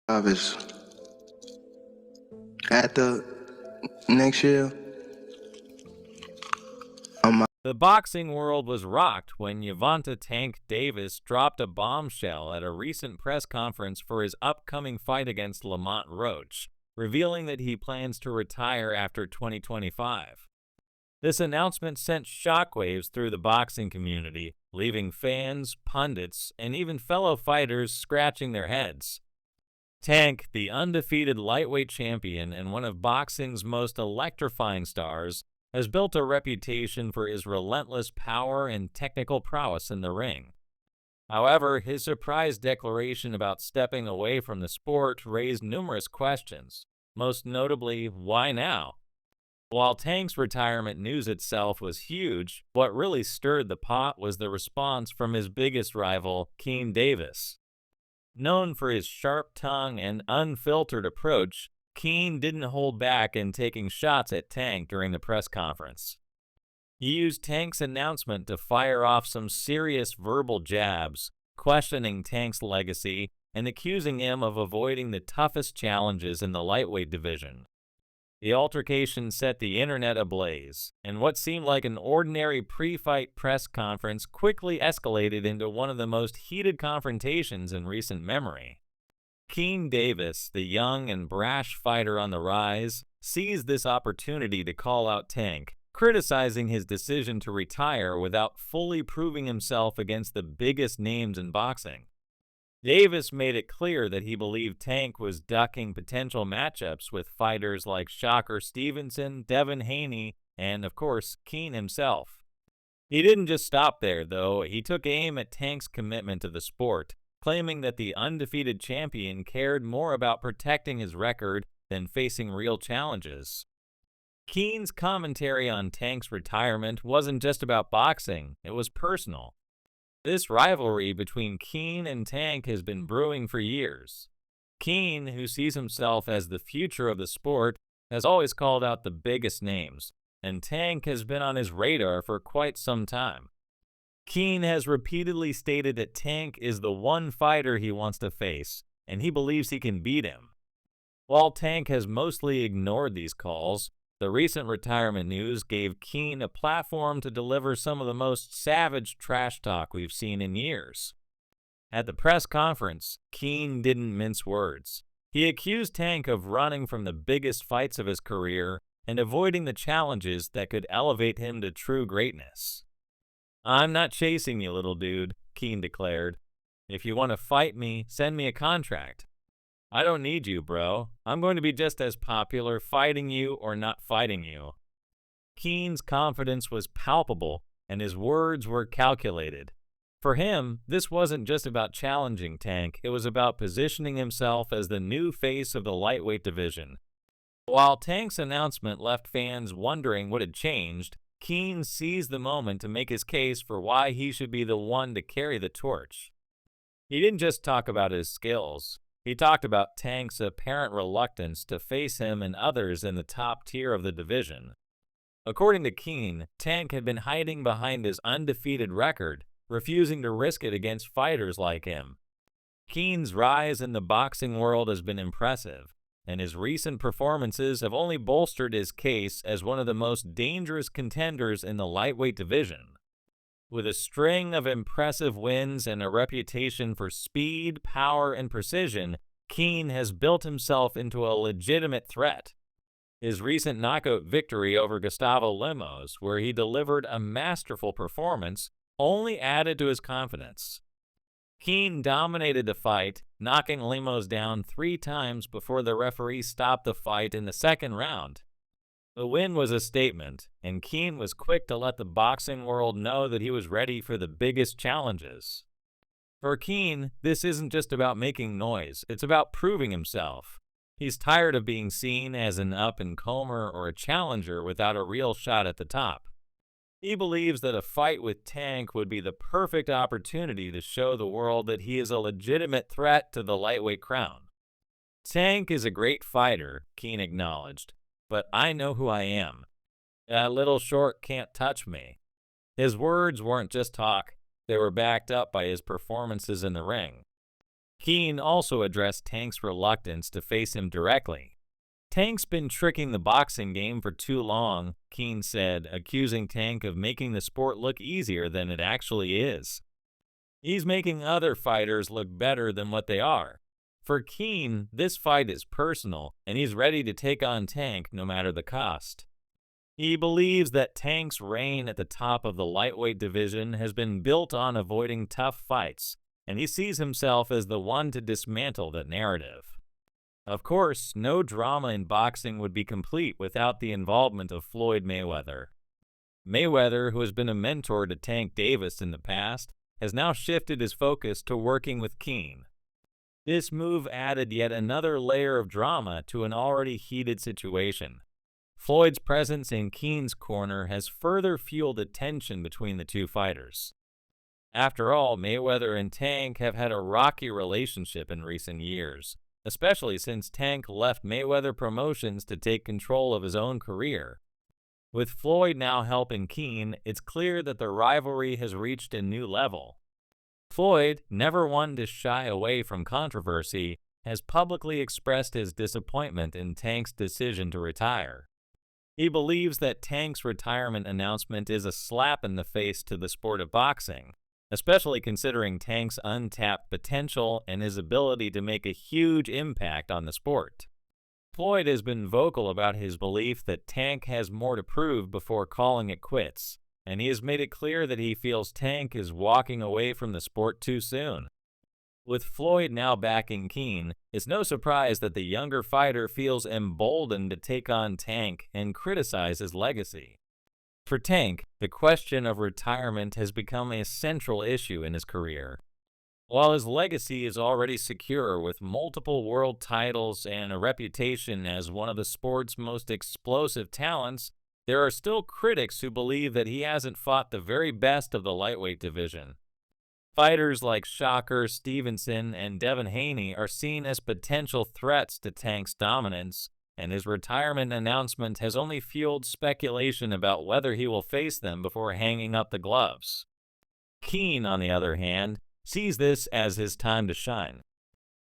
Davis at the next year. The boxing world was rocked when Gervonta "Tank" Davis dropped a bombshell at a recent press conference for his upcoming fight against Lamont Roach, revealing that he plans to retire after 2025. This announcement sent shockwaves through the boxing community, leaving fans, pundits, and even fellow fighters scratching their heads. Tank, the undefeated lightweight champion and one of boxing's most electrifying stars, has built a reputation for his relentless power and technical prowess in the ring. However, his surprise declaration about stepping away from the sport raised numerous questions, most notably, why now? While Tank's retirement news itself was huge, what really stirred the pot was the response from his biggest rival, Kean Davis. Known for his sharp tongue and unfiltered approach, Kean didn't hold back in taking shots at Tank during the press conference. He used Tank's announcement to fire off some serious verbal jabs, questioning Tank's legacy and accusing him of avoiding the toughest challenges in the lightweight division. The altercation set the internet ablaze, and what seemed like an ordinary pre-fight press conference quickly escalated into one of the most heated confrontations in recent memory. Kean Davis, the young and brash fighter on the rise, seized this opportunity to call out Tank, criticizing his decision to retire without fully proving himself against the biggest names in boxing. Davis made it clear that he believed Tank was ducking potential matchups with fighters like Shocker Stevenson, Devin Haney, and, of course, Kean himself. He didn't just stop there, though. He took aim at Tank's commitment to the sport, claiming that the undefeated champion cared more about protecting his record than facing real challenges. Kean's commentary on Tank's retirement wasn't just about boxing, it was personal. This rivalry between Kean and Tank has been brewing for years. Kean, who sees himself as the future of the sport, has always called out the biggest names, and Tank has been on his radar for quite some time. Kean has repeatedly stated that Tank is the one fighter he wants to face, and he believes he can beat him. While Tank has mostly ignored these calls, the recent retirement news gave Kean a platform to deliver some of the most savage trash talk we've seen in years. At the press conference, Kean didn't mince words. He accused Tank of running from the biggest fights of his career and avoiding the challenges that could elevate him to true greatness. "I'm not chasing you, little dude," Kean declared. "If you want to fight me, send me a contract. I don't need you, bro. I'm going to be just as popular fighting you or not fighting you." Kean's confidence was palpable, and his words were calculated. For him, this wasn't just about challenging Tank, it was about positioning himself as the new face of the lightweight division. While Tank's announcement left fans wondering what had changed, Kean seized the moment to make his case for why he should be the one to carry the torch. He didn't just talk about his skills. He talked about Tank's apparent reluctance to face him and others in the top tier of the division. According to Kean, Tank had been hiding behind his undefeated record, refusing to risk it against fighters like him. Kean's rise in the boxing world has been impressive, and his recent performances have only bolstered his case as one of the most dangerous contenders in the lightweight division. With a string of impressive wins and a reputation for speed, power, and precision, Kean has built himself into a legitimate threat. His recent knockout victory over Gustavo Lemos, where he delivered a masterful performance, only added to his confidence. Kean dominated the fight, knocking Lemos down 3 times before the referee stopped the fight in the second round. The win was a statement, and Kean was quick to let the boxing world know that he was ready for the biggest challenges. For Kean, this isn't just about making noise, it's about proving himself. He's tired of being seen as an up-and-comer or a challenger without a real shot at the top. He believes that a fight with Tank would be the perfect opportunity to show the world that he is a legitimate threat to the lightweight crown. "Tank is a great fighter," Kean acknowledged, "but I know who I am. That little short can't touch me." His words weren't just talk, they were backed up by his performances in the ring. Kean also addressed Tank's reluctance to face him directly. "Tank's been tricking the boxing game for too long," Kean said, accusing Tank of making the sport look easier than it actually is. "He's making other fighters look better than what they are." For Kean, this fight is personal, and he's ready to take on Tank no matter the cost. He believes that Tank's reign at the top of the lightweight division has been built on avoiding tough fights, and he sees himself as the one to dismantle that narrative. Of course, no drama in boxing would be complete without the involvement of Floyd Mayweather. Mayweather, who has been a mentor to Tank Davis in the past, has now shifted his focus to working with Kean. This move added yet another layer of drama to an already heated situation. Floyd's presence in Kean's corner has further fueled the tension between the two fighters. After all, Mayweather and Tank have had a rocky relationship in recent years, especially since Tank left Mayweather Promotions to take control of his own career. With Floyd now helping Kean, it's clear that the rivalry has reached a new level. Floyd, never one to shy away from controversy, has publicly expressed his disappointment in Tank's decision to retire. He believes that Tank's retirement announcement is a slap in the face to the sport of boxing, especially considering Tank's untapped potential and his ability to make a huge impact on the sport. Floyd has been vocal about his belief that Tank has more to prove before calling it quits, and he has made it clear that he feels Tank is walking away from the sport too soon. With Floyd now backing Kean, it's no surprise that the younger fighter feels emboldened to take on Tank and criticize his legacy. For Tank, the question of retirement has become a central issue in his career. While his legacy is already secure with multiple world titles and a reputation as one of the sport's most explosive talents, there are still critics who believe that he hasn't fought the very best of the lightweight division. Fighters like Shocker, Stevenson, and Devin Haney are seen as potential threats to Tank's dominance, and his retirement announcement has only fueled speculation about whether he will face them before hanging up the gloves. Kean, on the other hand, sees this as his time to shine.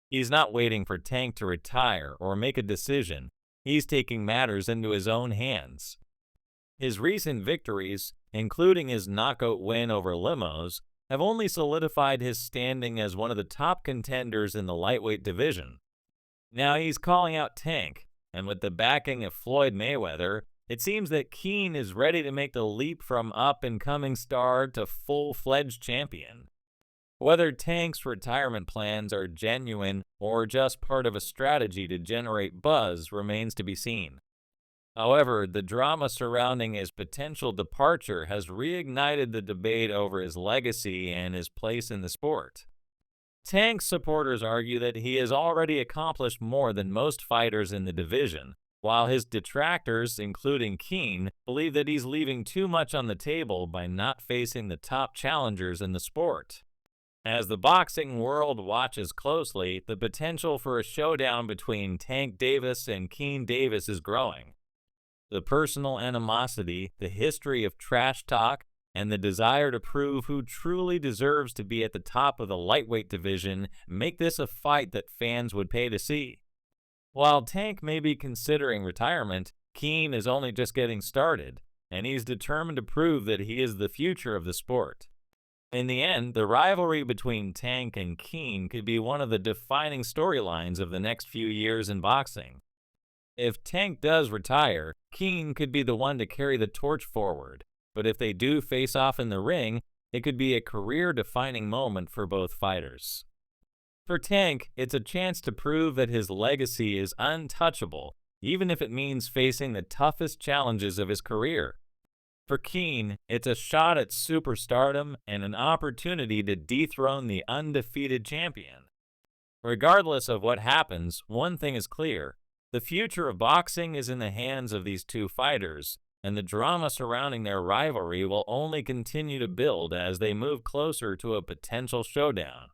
He's not waiting for Tank to retire or make a decision. He's taking matters into his own hands. His recent victories, including his knockout win over Limos, have only solidified his standing as one of the top contenders in the lightweight division. Now he's calling out Tank, and with the backing of Floyd Mayweather, it seems that Kean is ready to make the leap from up-and-coming star to full-fledged champion. Whether Tank's retirement plans are genuine or just part of a strategy to generate buzz remains to be seen. However, the drama surrounding his potential departure has reignited the debate over his legacy and his place in the sport. Tank's supporters argue that he has already accomplished more than most fighters in the division, while his detractors, including Kean, believe that he's leaving too much on the table by not facing the top challengers in the sport. As the boxing world watches closely, the potential for a showdown between Tank Davis and Kean Davis is growing. The personal animosity, the history of trash talk, and the desire to prove who truly deserves to be at the top of the lightweight division make this a fight that fans would pay to see. While Tank may be considering retirement, Kean is only just getting started, and he's determined to prove that he is the future of the sport. In the end, the rivalry between Tank and Kean could be one of the defining storylines of the next few years in boxing. If Tank does retire, Kean could be the one to carry the torch forward, but if they do face off in the ring, it could be a career-defining moment for both fighters. For Tank, it's a chance to prove that his legacy is untouchable, even if it means facing the toughest challenges of his career. For Kean, it's a shot at superstardom and an opportunity to dethrone the undefeated champion. Regardless of what happens, one thing is clear. The future of boxing is in the hands of these two fighters, and the drama surrounding their rivalry will only continue to build as they move closer to a potential showdown.